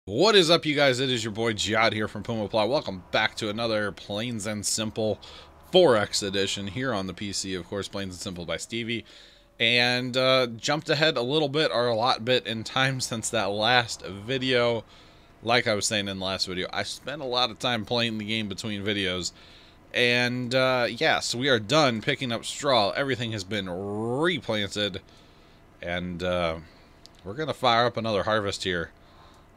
What is up, you guys? It is your boy Jihad here from Pumaplow. Welcome back to another Plains and Simple 4X edition here on the PC. Of course, Plains and Simple by Stevie. And jumped ahead a little bit, or a lot bit, in time since that last video. Like I was saying in the last video, I spent a lot of time playing the game between videos. And yeah, so we are done picking up straw. Everything has been replanted. And we're going to fire up another harvest here.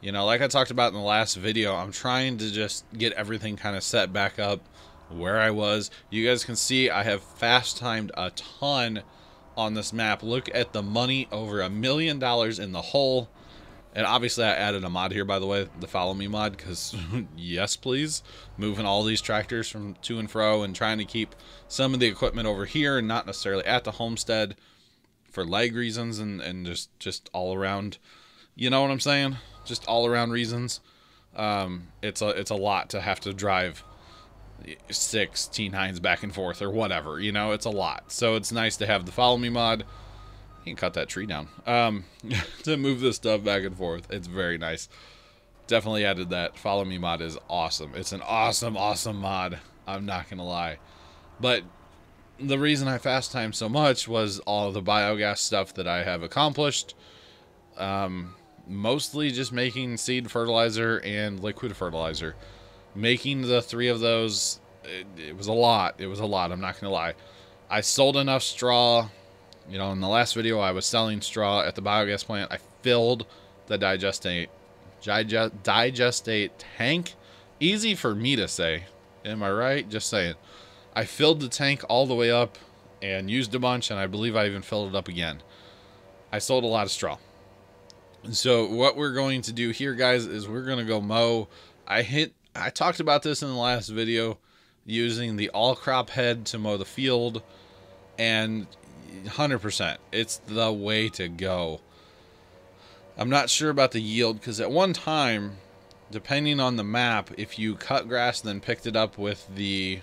You know, like I talked about in the last video, I'm trying to just get everything kind of set back up where I was. You guys can see I have fast timed a ton on this map. Look at the money, over $1 million in the hole. And obviously I added a mod here, by the way, the follow me mod, because yes please, moving all these tractors from to and fro and trying to keep some of the equipment over here and not necessarily at the homestead for leg reasons and just all around, you know what I'm saying? Just all around reasons. It's a lot to have to drive 6 T9s back and forth or whatever, you know, it's a lot. So it's nice to have the follow me mod. You can cut that tree down to move this stuff back and forth. It's very nice. Definitely added that. Follow me mod is awesome. It's an awesome mod. I'm not gonna lie. But the reason I fast timed so much was all the biogas stuff that I have accomplished. Mostly just making seed fertilizer and liquid fertilizer. Making the 3 of those, it was a lot. It was a lot, I'm not gonna lie. I sold enough straw. You know, in the last video I was selling straw at the biogas plant. I filled the digestate tank. Easy for me to say. Am I right? Just saying. I filled the tank all the way up and used a bunch, and I believe I even filled it up again. I sold a lot of straw. So what we're going to do here, guys, is we're going to go mow. I talked about this in the last video, using the all crop head to mow the field, and 100%, it's the way to go. I'm not sure about the yield, because at one time, depending on the map, if you cut grass and then picked it up with the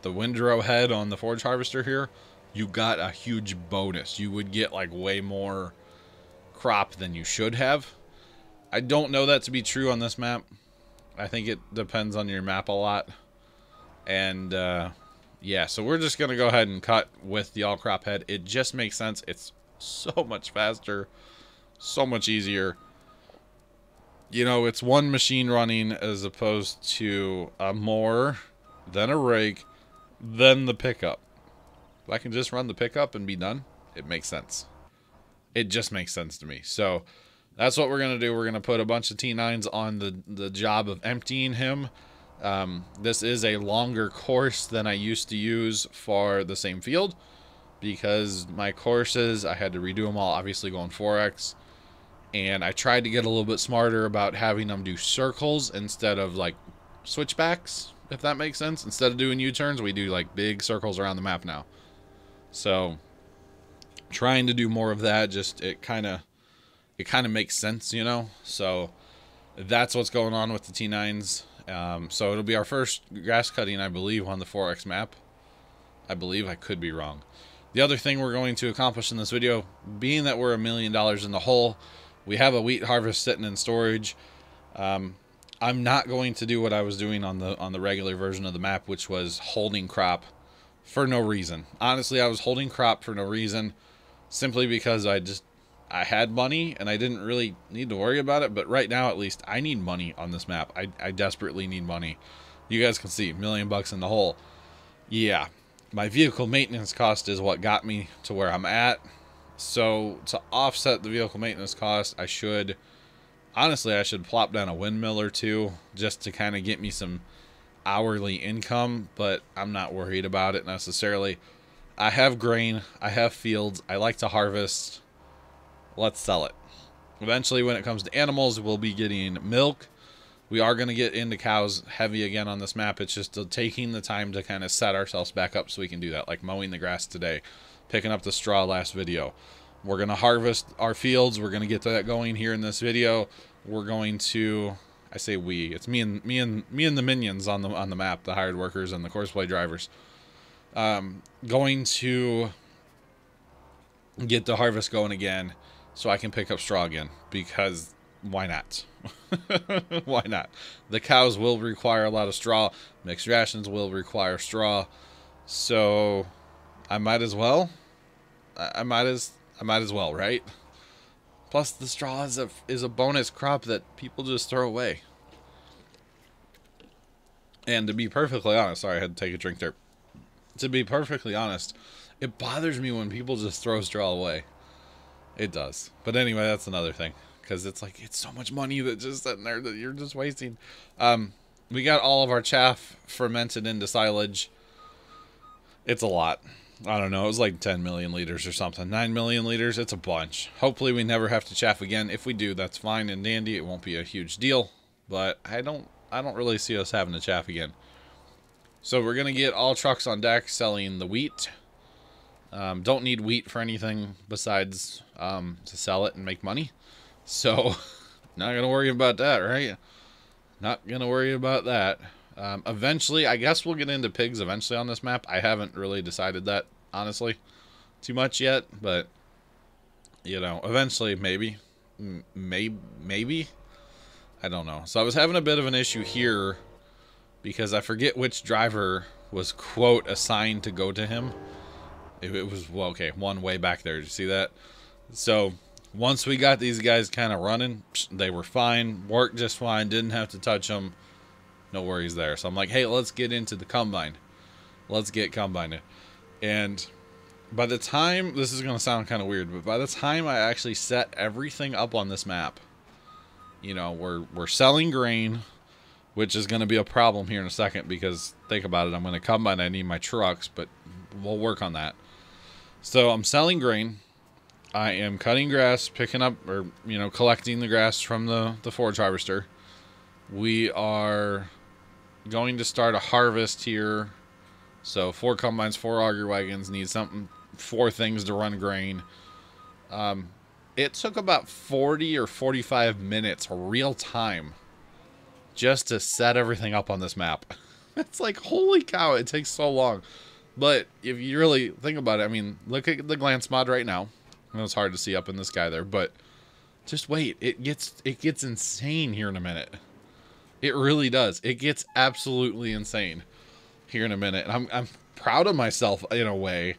windrow head on the forage harvester here, you got a huge bonus. You would get like way more crop than you should have. I don't know that to be true on this map. I think it depends on your map a lot. And yeah, so we're just gonna go ahead and cut with the all crop head. It just makes sense. It's so much faster, so much easier. You know, it's one machine running as opposed to a mower, then a rake, then the pickup. If I can just run the pickup and be done, it makes sense. It just makes sense to me. So that's what we're going to do. We're going to put a bunch of T9s on the job of emptying him. This is a longer course than I used to use for the same field, because my courses, I had to redo them all, obviously going 4X. And I tried to get a little bit smarter about having them do circles instead of like switchbacks, if that makes sense. Instead of doing U-turns, we do like big circles around the map now. So trying to do more of that, just it kind of makes sense, you know. So that's what's going on with the T9s. So it'll be our first grass cutting, I believe, on the 4X map. I believe, I could be wrong. The other thing we're going to accomplish in this video, being that we're $1 million in the hole, we have a wheat harvest sitting in storage. I'm not going to do what I was doing on the regular version of the map, which was holding crop for no reason. Honestly, I was holding crop for no reason, simply because I had money and I didn't really need to worry about it. But right now, at least, I need money on this map. I desperately need money. You guys can see $1 million in the hole. Yeah, my vehicle maintenance cost is what got me to where I'm at. So to offset the vehicle maintenance cost, I should plop down a windmill or two just to kind of get me some hourly income. But I'm not worried about it necessarily. I have grain, I have fields, I like to harvest. Let's sell it. Eventually, when it comes to animals, we'll be getting milk. We are going to get into cows heavy again on this map. It's just taking the time to kind of set ourselves back up so we can do that, like mowing the grass today, picking up the straw last video. We're going to harvest our fields. We're going to get that going here in this video. We're going to, I say we, it's me and the minions on the map, the hired workers and the courseplay drivers. Going to get the harvest going again so I can pick up straw again, because why not? Why not? The cows will require a lot of straw. Mixed rations will require straw. So I might as well. I might as well, right? Plus, the straw is a bonus crop that people just throw away. And to be perfectly honest, sorry, I had to take a drink there. To be perfectly honest, it bothers me when people just throw straw away. It does. But anyway, that's another thing. Because it's like, it's so much money that's just sitting there that you're just wasting. We got all of our chaff fermented into silage. It's a lot. I don't know. It was like 10 million liters or something. 9 million liters. It's a bunch. Hopefully we never have to chaff again. If we do, that's fine and dandy. It won't be a huge deal. But I don't really see us having to chaff again. So we're going to get all trucks on deck selling the wheat. Don't need wheat for anything besides to sell it and make money. So not going to worry about that, right? Not going to worry about that. Eventually, I guess we'll get into pigs eventually on this map. I haven't really decided that, honestly, too much yet. But, you know, eventually, maybe. Maybe. I don't know. So I was having a bit of an issue here because I forget which driver was, quote, assigned to go to him. It was, well, okay, one way back there. Did you see that? So once we got these guys kind of running, they were fine. Worked just fine. Didn't have to touch them. No worries there. So I'm like, hey, let's get into the combine. Let's get combined. And by the time, this is going to sound kind of weird, but by the time I actually set everything up on this map, you know, we're selling grain, which is going to be a problem here in a second because, think about it, I'm going to combine, I need my trucks, but we'll work on that. So I'm selling grain. I am cutting grass, picking up, or, you know, collecting the grass from the forage harvester. We are going to start a harvest here. So 4 combines, 4 auger wagons, need something, 4 things to run grain. It took about 40 or 45 minutes real time just to set everything up on this map. It's like, holy cow, it takes so long. But if you really think about it, I mean, look at the glance mod right now. I know it's hard to see up in the sky there, but just wait. It gets insane here in a minute. It really does. It gets absolutely insane here in a minute. And I'm proud of myself in a way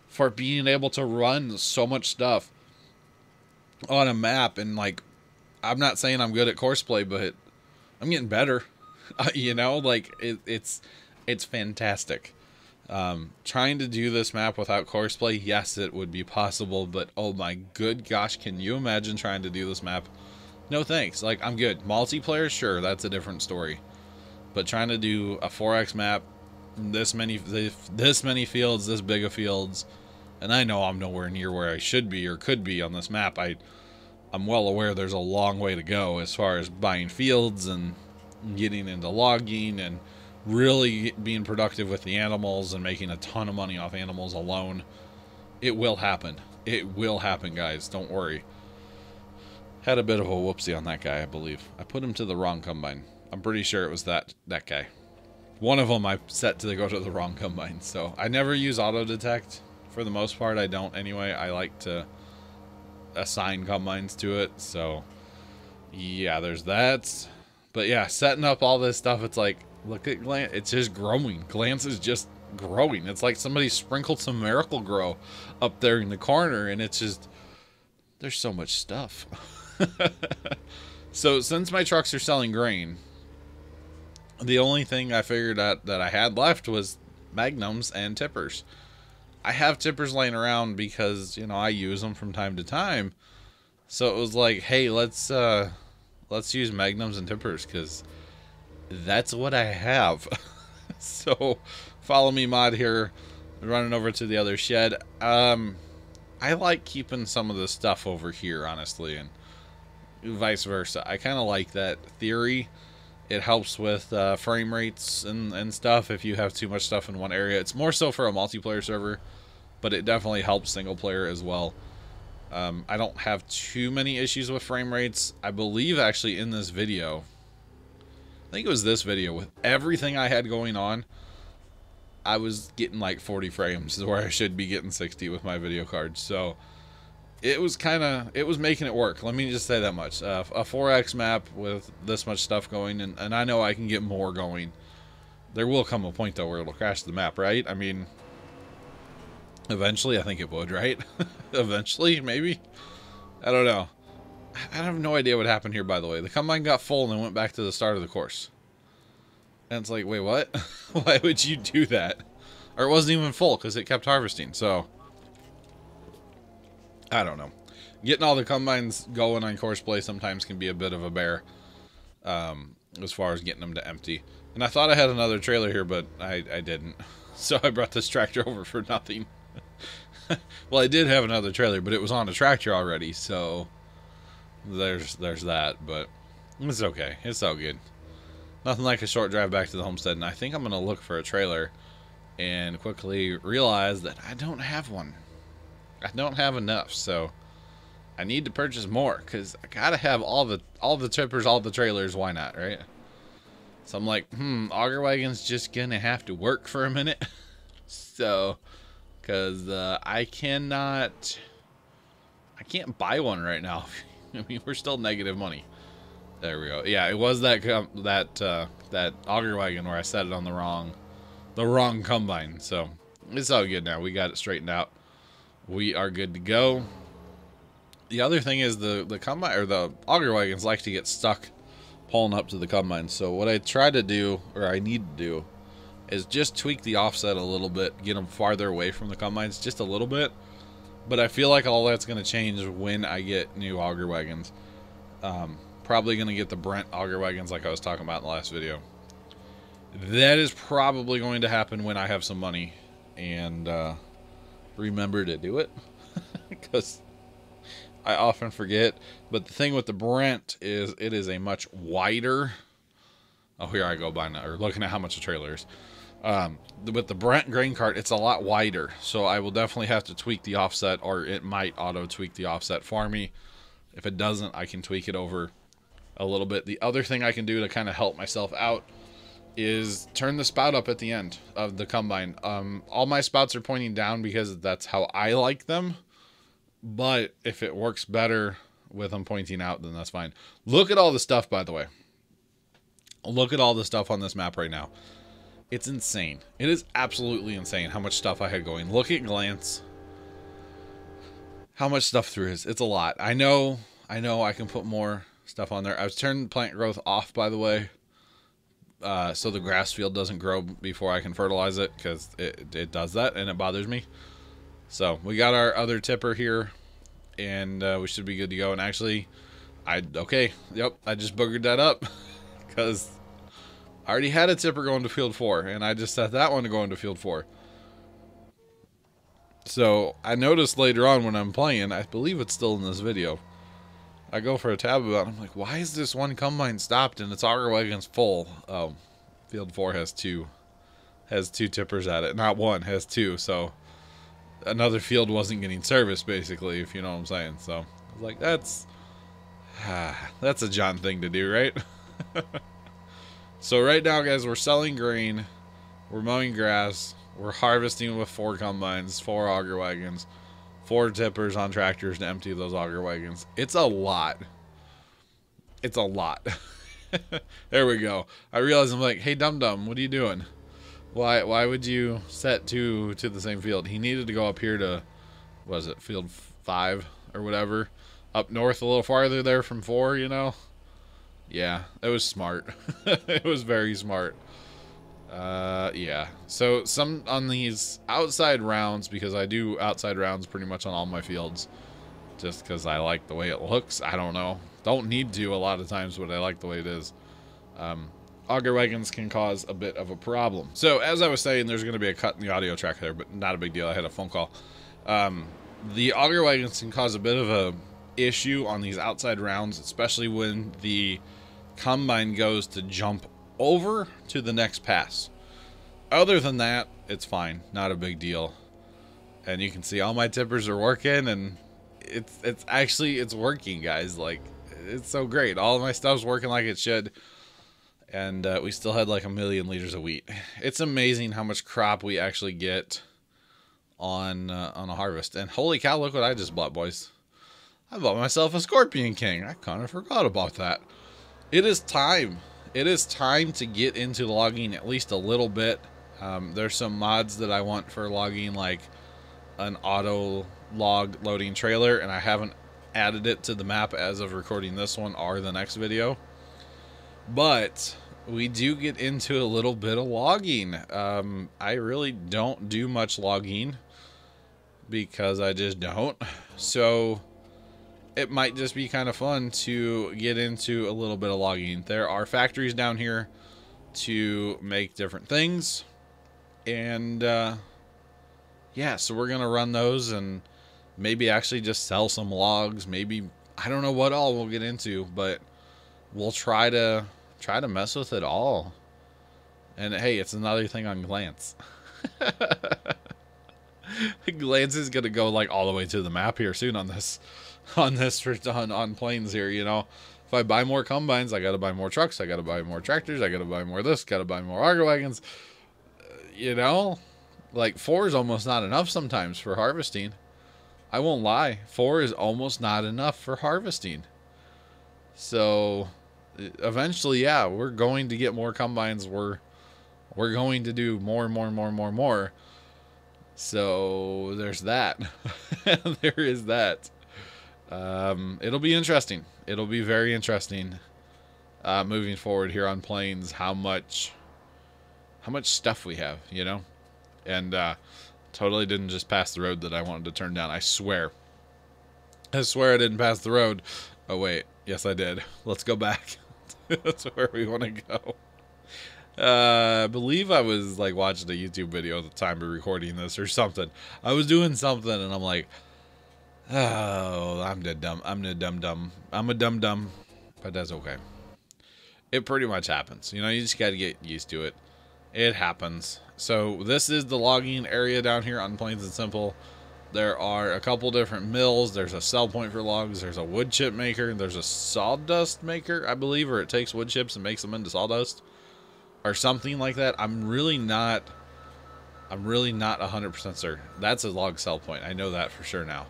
for being able to run so much stuff on a map. And like, I'm not saying I'm good at courseplay, but I'm getting better. You know, like it's fantastic. Trying to do this map without courseplay, yes, it would be possible, but oh my good gosh, can you imagine trying to do this map? No thanks. Like, I'm good. Multiplayer, sure, that's a different story. But trying to do a 4x map, this many fields, this big of fields, and I know I'm nowhere near where I should be or could be on this map. I'm well aware there's a long way to go as far as buying fields and getting into logging and really being productive with the animals and making a ton of money off animals alone. It will happen. It will happen, guys. Don't worry. Had a bit of a whoopsie on that guy, I believe. I put him to the wrong combine. I'm pretty sure it was that guy. One of them I set to go to the wrong combine. So I never use auto detect. For the most part, I don't anyway. I like to assign combines to it. So yeah, there's that. But yeah, setting up all this stuff, it's like, look at Glance. It's just growing. Glance is just growing. It's like somebody sprinkled some Miracle Grow up there in the corner, and it's just, there's so much stuff. So since my trucks are selling grain, the only thing I figured out that I had left was magnums and tippers. I have tippers laying around because, you know, I use them from time to time. So it was like, hey, let's use magnums and tippers because that's what I have. So follow me, mod here, running over to the other shed. I like keeping some of the stuff over here, honestly, and vice versa. I kind of like that theory. It helps with frame rates and stuff if you have too much stuff in one area. It's more so for a multiplayer server, but it definitely helps single player as well. I don't have too many issues with frame rates. I believe actually in this video, I think it was this video, with everything I had going on, I was getting like 40 frames where I should be getting 60 with my video card. So it was making it work. Let me just say that much. A 4X map with this much stuff going, and I know I can get more going. There will come a point, though, where it'll crash the map, right? I mean, eventually, I think it would, right? Eventually, maybe? I don't know. I have no idea what happened here, by the way. The combine got full and then went back to the start of the course. And it's like, wait, what? Why would you do that? Or it wasn't even full because it kept harvesting, so I don't know. Getting all the combines going on course play sometimes can be a bit of a bear, as far as getting them to empty. And I thought I had another trailer here, but I didn't. So I brought this tractor over for nothing. Well, I did have another trailer, but it was on a tractor already, so there's that. But it's okay. It's all good. Nothing like a short drive back to the homestead, and I think I'm going to look for a trailer and quickly realize that I don't have one. I don't have enough, so I need to purchase more because I gotta have all the tippers, all the trailers. Why not, right? So I'm like, auger wagon's just gonna have to work for a minute. So, because I can't buy one right now. I mean, we're still negative money. There we go. Yeah, it was that auger wagon where I set it on the wrong combine. So it's all good now. We got it straightened out. We are good to go. The other thing is the combine, or the auger wagons, like to get stuck pulling up to the combine. So what I try to do, or I need to do, is just tweak the offset a little bit, get them farther away from the combines just a little bit. But I feel like all that's going to change when I get new auger wagons. Probably going to get the Brent auger wagons like I was talking about in the last video. That is probably going to happen when I have some money and remember to do it, because I often forget. But the thing with the Brent is it is a much wider. Oh, here I go buying or looking at how much the trailer is. With the Brent grain cart, it's a lot wider, so I will definitely have to tweak the offset, or it might auto tweak the offset for me. If it doesn't, I can tweak it over a little bit. The other thing I can do to kind of help myself out is turn the spout up at the end of the combine. All my spouts are pointing down because that's how I like them. But if it works better with them pointing out, then that's fine. Look at all the stuff, by the way. Look at all the stuff on this map right now. It's insane. It is absolutely insane how much stuff I had going. Look at glance. How much stuff there is. It's a lot. I know I can put more stuff on there. I've turned plant growth off, by the way. So the grass field doesn't grow before I can fertilize it, because it does that and it bothers me. So we got our other tipper here, and we should be good to go. And actually, I just boogered that up because I already had a tipper going to field 4, and I just set that one to go into field 4. So I noticed later on when I'm playing, I believe it's still in this video, I go for a tab about it. I'm like, why is this one combine stopped and its auger wagon's full? Oh, field 4 has two tippers at it. Not one, has 2. So another field wasn't getting service, basically, if you know what I'm saying. So I was like, that's a John thing to do, right? So right now, guys, we're selling grain, we're mowing grass, we're harvesting with 4 combines, 4 auger wagons, 4 tippers on tractors to empty those auger wagons. It's a lot. It's a lot. There we go. I realized, I'm like, hey, dum-dum, what are you doing? Why would you set 2 to the same field? He needed to go up here to, what is it, field 5 or whatever. Up north a little farther there from 4, you know? Yeah, it was smart. It was very smart. Yeah. So some on these outside rounds, because I do outside rounds pretty much on all my fields, just because I like the way it looks. I don't know. Don't need to a lot of times, but I like the way it is. Auger wagons can cause a bit of a problem. So as I was saying, there's going to be a cut in the audio track there, but not a big deal. I had a phone call. The auger wagons can cause a bit of a issue on these outside rounds, especially when the combine goes to jump over to the next pass. Other than that, it's fine. Not a big deal. And you can see all my tippers are working, and it's actually working, guys. Like, it's so great. All of my stuff's working like it should. And we still had like 1 million liters of wheat. It's amazing how much crop we actually get on a harvest. And holy cow, look what I just bought, boys. I bought myself a Scorpion King. I kind of forgot about that. It is time. It is time to get into logging at least a little bit. There's some mods that I want for logging, like an auto log loading trailer, and I haven't added it to the map as of recording this one or the next video. But we do get into a little bit of logging. I really don't do much logging because I just don't. So it might just be kind of fun to get into a little bit of logging. There are factories down here to make different things. And yeah, so we're going to run those and maybe actually just sell some logs. Maybe, I don't know what all we'll get into, but we'll try to mess with it all. And hey, it's another thing on Glance. Glance is gonna go like all the way to the map here soon on Plains here. You know, if I buy more combines, I gotta buy more trucks, I gotta buy more tractors, I gotta buy more this, gotta buy more auger wagons. You know, like 4 is almost not enough sometimes for harvesting. I won't lie, 4 is almost not enough for harvesting. So eventually, yeah, we're going to get more combines. We're going to do more. So there's that. There is that. It'll be interesting. It'll be very interesting moving forward here on Plains. How much stuff we have, you know, and totally didn't just pass the road that I wanted to turn down. I swear I didn't pass the road. Oh wait, yes I did. Let's go back. That's where we want to go. I believe I was like watching a YouTube video at the time of recording this or something. I was doing something and I'm like, oh, I'm a dumb, but that's okay. It pretty much happens. You know, you just got to get used to it. It happens. So this is the logging area down here on Plains and Simple. There are a couple different mills. There's a sell point for logs. There's a wood chip maker. There's a sawdust maker, I believe, or it takes wood chips and makes them into sawdust or something like that. I'm really not 100% certain. That's a log sell point. I know that for sure now.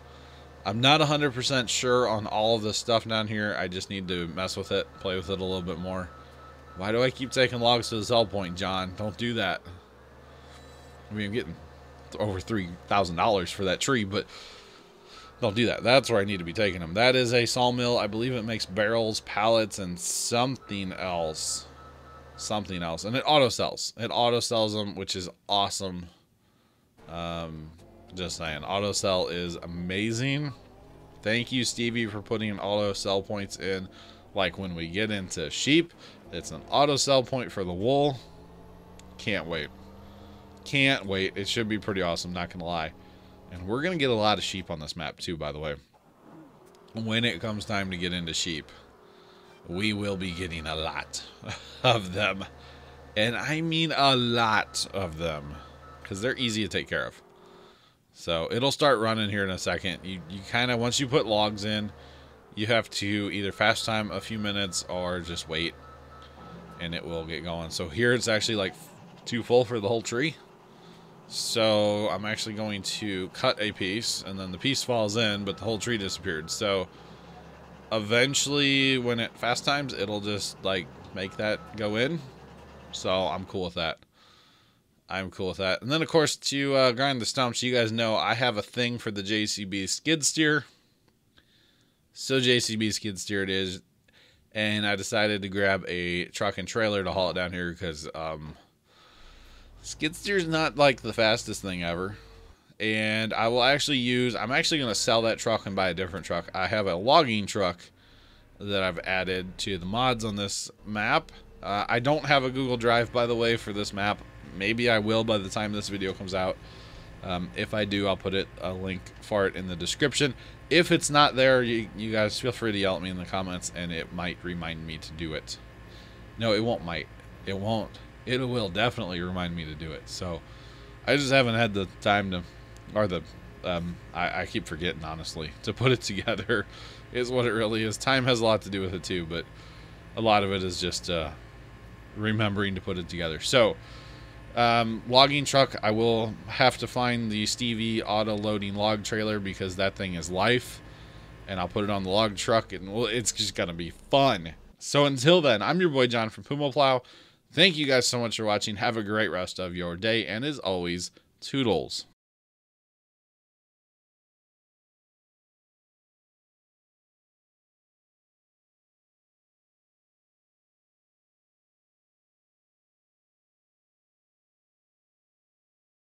I'm not 100% sure on all of this stuff down here. I just need to mess with it, play with it a little bit more. Why do I keep taking logs to the sell point, John? Don't do that. I mean, I'm getting over $3,000 for that tree, but don't do that. That's where I need to be taking them. That is a sawmill. I believe it makes barrels, pallets, and something else. And it auto sells. It auto sells them, which is awesome. Just saying, auto sell is amazing. Thank you, Stevie, for putting auto sell points in. Like when we get into sheep, it's an auto sell point for the wool. Can't wait. Can't wait. It should be pretty awesome, not gonna lie. And we're gonna get a lot of sheep on this map too, by the way. When it comes time to get into sheep, we will be getting a lot of them. And I mean a lot of them, because they're easy to take care of. So it'll start running here in a second. You kind of, once you put logs in, you have to either fast time a few minutes or just wait, and it will get going. So here it's actually like too full for the whole tree. So I'm actually going to cut a piece, and then the piece falls in, but the whole tree disappeared. So eventually when it fast times, it'll just like make that go in. So I'm cool with that. I'm cool with that. And then of course to grind the stumps, you guys know I have a thing for the JCB skid steer. So JCB skid steer it is. And I decided to grab a truck and trailer to haul it down here because skid steer is not like the fastest thing ever. And I will actually I'm actually going to sell that truck and buy a different truck. I have a logging truck that I've added to the mods on this map. I don't have a Google Drive, by the way, for this map. Maybe I will by the time this video comes out. If I do, I'll put a link for it in the description. If it's not there, you guys feel free to yell at me in the comments, and it might remind me to do it. No, it won't might. It won't. It will definitely remind me to do it. So I just haven't had the time to, or I keep forgetting, honestly, to put it together is what it really is. Time has a lot to do with it too, but a lot of it is just remembering to put it together. So logging truck, I will have to find the Stevie auto loading log trailer because that thing is life. and I'll put it on the log truck, and well, it's just going to be fun. So until then, I'm your boy John from Pumaplow. Thank you guys so much for watching. Have a great rest of your day, and as always, toodles.